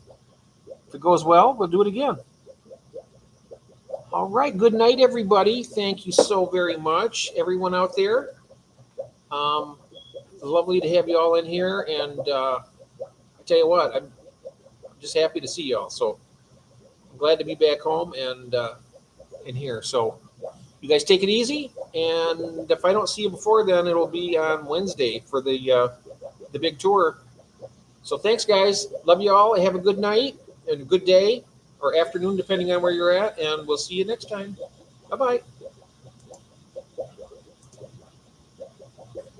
If it goes well, we'll do it again. All right. Good night, everybody. Thank you so very much, everyone out there. Lovely to have you all in here. And I tell you what, I'm just happy to see y'all. So I'm glad to be back home and in here. So you guys take it easy. And if I don't see you before then, it'll be on Wednesday for the big tour. So thanks, guys. Love you all. Have a good night and a good day or afternoon, depending on where you're at. And we'll see you next time. Bye-bye.